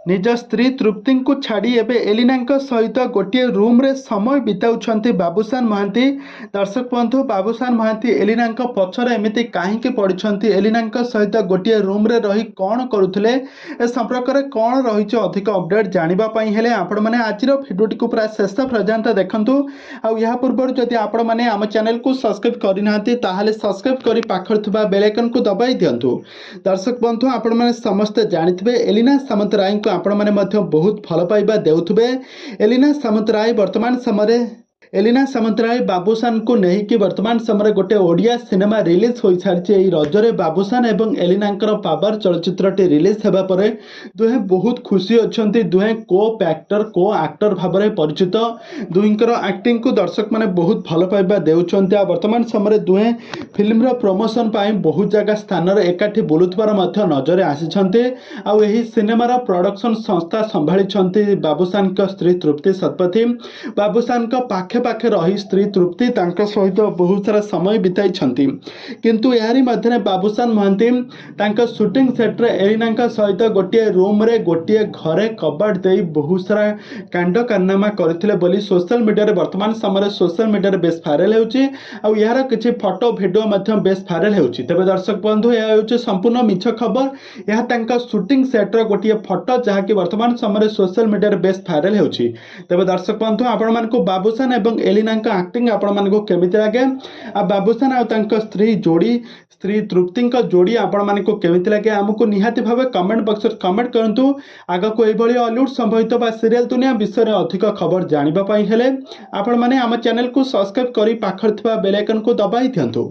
निज स्त्री तृप्ति को छाड़ी एवं एलिना सहित गोटे रूम रे समय बिताऊँच बाबूसान महांती। दर्शक बंधु बाबूसान महांती एलिना पछरे एमती कहीं पड़ी एलिना सहित गोटे रूम रे रही कौन करुले ए संपर्क में कौन रही अधिक अपडेट जानापी हेले आपण मैंने आज भिडियोटी को पूरा शेष पर्यंत देखूँ। आ पूर्व जदि आपण मैंने आम चैनल को सब्सक्राइब करना सब्सक्राइब कर पाखर बेल आइकन को दबाई दिंतु। दर्शक बंधु आपण मैंने समस्ते जानिथिबे एलिना सामंतराय को आपण मैंने बहुत भल पाइबा देउथुबे। एलिना सामंतराय वर्तमान समय एलिना सामंतराय बाबूसान को लेकिन वर्तमान समय गोटे ओडिया सिनेमा रिलीज हो सारी रजरे बाबूसान एवं एलिना पावर चलचित्रटी रिलीज होगा पर दुहे बहुत खुशी अच्छा। दुहे को एक्टर भाव में परिचित। दुहींकर एक्टिंग को दर्शक मैंने बहुत भल पाइबा देउछन्ति। वर्तमान समय दुहे फिल्म प्रमोशन बहुत जगह स्थान एकाठी बुलुथबार नजर आसिछन्ति। आउ एही सिनेमार प्रोडक्शन संस्था संभाली बाबूसान स्त्री तृप्ति शतपथी। बाबूसान पाखे पाखे रही स्त्री तृप्ति सहित बहुत सारा समय बिताई किंतु यारी मध्य बाबूसान महांती शूटिंग सेट्रे एलिना सहित गोटे रूम रे गोटे घरे कबाट दे बहुत सारा कांड कारनामा करथिले बोली सोशल मीडिया वर्तमान समय सोशल मीडिया बेस भाइराल होउची। आ यार किछि फोटो वीडियो मध्य बेस भाइराल होउची। तबे दर्शक बंधु यह होउची संपूर्ण मिछ खबर। यह तांका शूटिंग सेट्र गोटे फोटो जहाँकि वर्तमान समय सोशल मीडिया बेस भाइराल होउची। तबे दर्शक बंधु आपण मानकु बाबूसान एवं एलिना एक्टिंग आपण मानकु केमिति लागे आ बाबूसान आ तांका स्त्री जोड़ी स्त्री तृप्ति जोड़ी आपण मानकु केमिति लागे हमकु निहाती भावे कमेंट बॉक्स में कमेंट करंतु। आगको एभली हॉलीवुड संबंधित बा सीरियल दुनिया विषय में अधिक खबर जानिबा पई हेले आपण माने आम चैनल को सब्सक्राइब करी पाखर थिबा बेल आइकन को दबाई दियंतु।